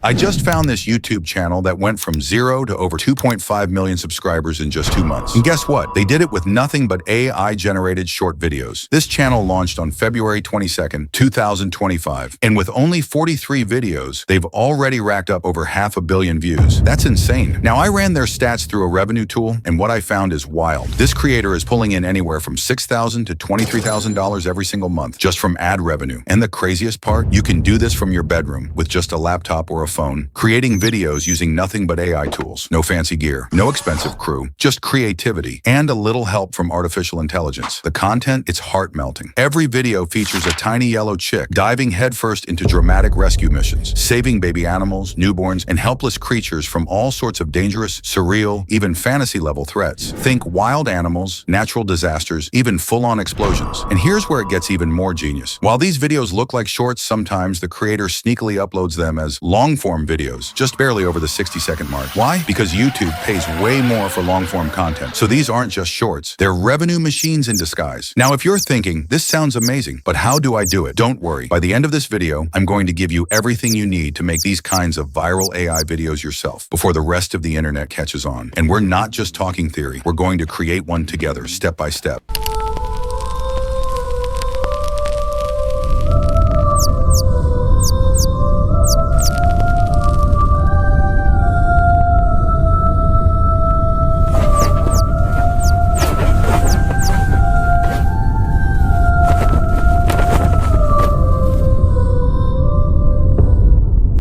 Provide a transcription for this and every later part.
I just found this YouTube channel that went from 0 to over 2.5 million subscribers in just 2 months. And guess what? They did it with nothing but AI-generated short videos. This channel launched on February 22nd, 2025. And with only 43 videos, they've already racked up over 500 million views. That's insane. Now, I ran their stats through a revenue tool, and what I found is wild. This creator is pulling in anywhere from $6,000 to $23,000 every single month just from ad revenue. And the craziest part, you can do this from your bedroom with just a laptop or a phone, creating videos using nothing but AI tools. No fancy gear, no expensive crew, just creativity and a little help from artificial intelligence. The content, it's heart-melting. Every video features a tiny yellow chick diving headfirst into dramatic rescue missions, saving baby animals, newborns, and helpless creatures from all sorts of dangerous, surreal, even fantasy-level threats. Think wild animals, natural disasters, even full-on explosions. And here's where it gets even more genius. While these videos look like shorts, sometimes the creator sneakily uploads them as long-form videos, just barely over the 60-second mark. Why? Because YouTube pays way more for long-form content. So these aren't just shorts. They're revenue machines in disguise. Now, if you're thinking, this sounds amazing, but how do I do it? Don't worry. By the end of this video, I'm going to give you everything you need to make these kinds of viral AI videos yourself before the rest of the internet catches on. And we're not just talking theory. We're going to create one together, step by step.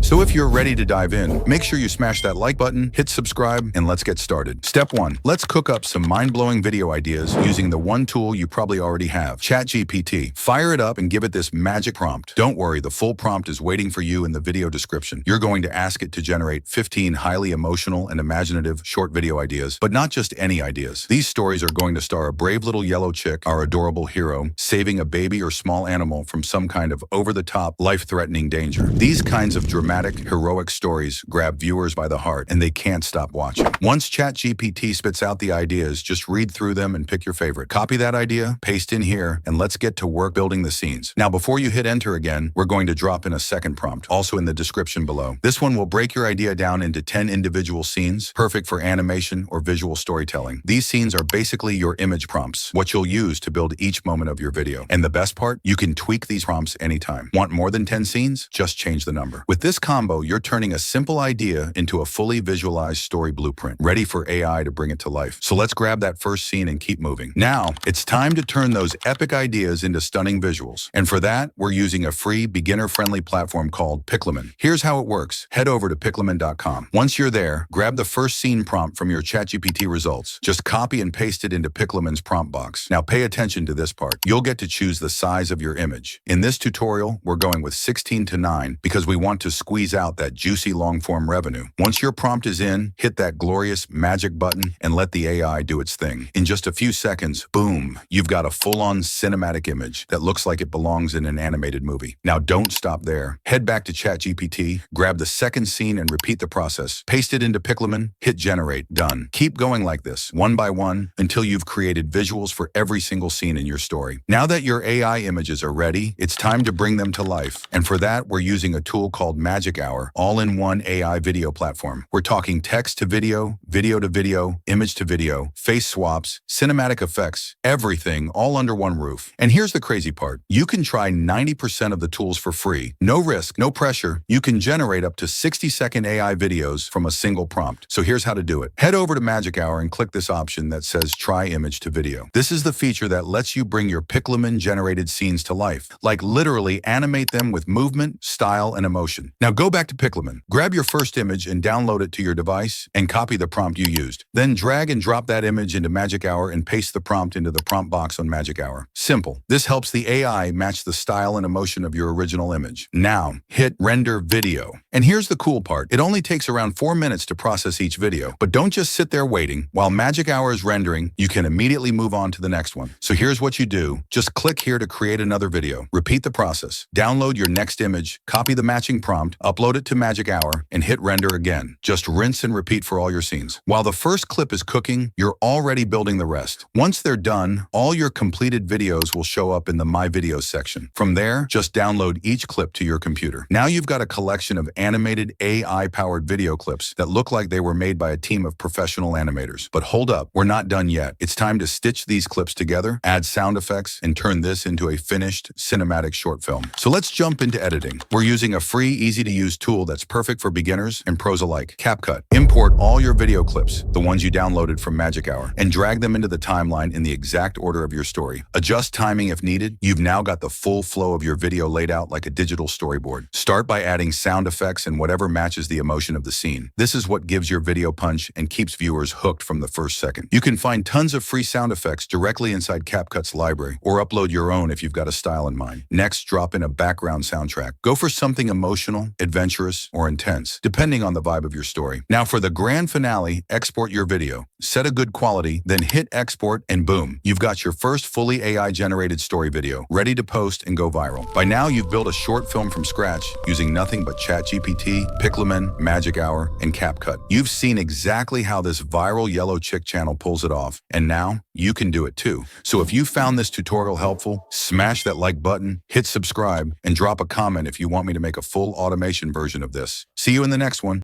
So if you're ready to dive in, make sure you smash that like button, hit subscribe, and let's get started. Step 1. Let's cook up some mind-blowing video ideas using the one tool you probably already have, ChatGPT. Fire it up and give it this magic prompt. Don't worry, the full prompt is waiting for you in the video description. You're going to ask it to generate 15 highly emotional and imaginative short video ideas, but not just any ideas. These stories are going to star a brave little yellow chick, our adorable hero, saving a baby or small animal from some kind of over-the-top, life-threatening danger. These kinds of dramatic, heroic stories grab viewers by the heart, and they can't stop watching. Once ChatGPT spits out the ideas, just read through them and pick your favorite. Copy that idea, paste in here, and let's get to work building the scenes. Now, before you hit enter again, we're going to drop in a second prompt, also in the description below. This one will break your idea down into 10 individual scenes, perfect for animation or visual storytelling. These scenes are basically your image prompts, what you'll use to build each moment of your video. And the best part, you can tweak these prompts anytime. Want more than 10 scenes? Just change the number. With this combo, you're turning a simple idea into a fully visualized story blueprint, ready for AI to bring it to life. So let's grab that first scene and keep moving. Now, it's time to turn those epic ideas into stunning visuals. And for that, we're using a free, beginner-friendly platform called Piclumen. Here's how it works. Head over to piclumen.com. Once you're there, grab the first scene prompt from your ChatGPT results. Just copy and paste it into Piclumen's prompt box. Now pay attention to this part. You'll get to choose the size of your image. In this tutorial, we're going with 16:9 because we want to squeeze out that juicy long-form revenue. Once your prompt is in, hit that glorious magic button and let the AI do its thing. In just a few seconds, boom, you've got a full-on cinematic image that looks like it belongs in an animated movie. Now don't stop there. Head back to ChatGPT, grab the second scene and repeat the process. Paste it into Piclumen, hit generate, done. Keep going like this, one by one, until you've created visuals for every single scene in your story. Now that your AI images are ready, it's time to bring them to life. And for that, we're using a tool called Magic Hour, all-in-one AI video platform. We're talking text to video, video to video, image to video, face swaps, cinematic effects, everything all under one roof. And here's the crazy part. You can try 90% of the tools for free. No risk, no pressure. You can generate up to 60-second AI videos from a single prompt. So here's how to do it. Head over to Magic Hour and click this option that says Try Image to Video. This is the feature that lets you bring your Piclumen-generated scenes to life. Like literally animate them with movement, style, and emotion. Now go back to Piclumen. Grab your first image and download it to your device and copy the prompt you used. Then drag and drop that image into Magic Hour and paste the prompt into the prompt box on Magic Hour. Simple. This helps the AI match the style and emotion of your original image. Now, hit Render Video. And here's the cool part. It only takes around 4 minutes to process each video. But don't just sit there waiting. While Magic Hour is rendering, you can immediately move on to the next one. So here's what you do. Just click here to create another video. Repeat the process. Download your next image, copy the matching prompt, upload it to magic hour and hit render again. Just rinse and repeat for all your scenes. While the first clip is cooking, you're already building the rest. Once they're done, all your completed videos will show up in the My Videos section. From there, just download each clip to your computer. Now you've got a collection of animated AI-powered video clips that look like they were made by a team of professional animators. But hold up, we're not done yet. It's time to stitch these clips together, add sound effects, and turn this into a finished cinematic short film. So let's jump into editing. We're using a free, easy-to-use tool that's perfect for beginners and pros alike, CapCut. Import all your video clips, the ones you downloaded from Magic Hour, and drag them into the timeline in the exact order of your story. Adjust timing if needed. You've now got the full flow of your video laid out like a digital storyboard. Start by adding sound effects and whatever matches the emotion of the scene. This is what gives your video punch and keeps viewers hooked from the first second. You can find tons of free sound effects directly inside CapCut's library, or upload your own if you've got a style in mind. Next, drop in a background soundtrack. Go for something emotional, adventurous, or intense, depending on the vibe of your story. Now for the grand finale, export your video. Set a good quality, then hit export, and boom, you've got your first fully AI-generated story video, ready to post and go viral. By now, you've built a short film from scratch using nothing but ChatGPT, Piclumen, Magic Hour, and CapCut. You've seen exactly how this viral yellow chick channel pulls it off, and now you can do it too. So if you found this tutorial helpful, smash that like button, hit subscribe, and drop a comment if you want me to make a full automation version of this. See you in the next one.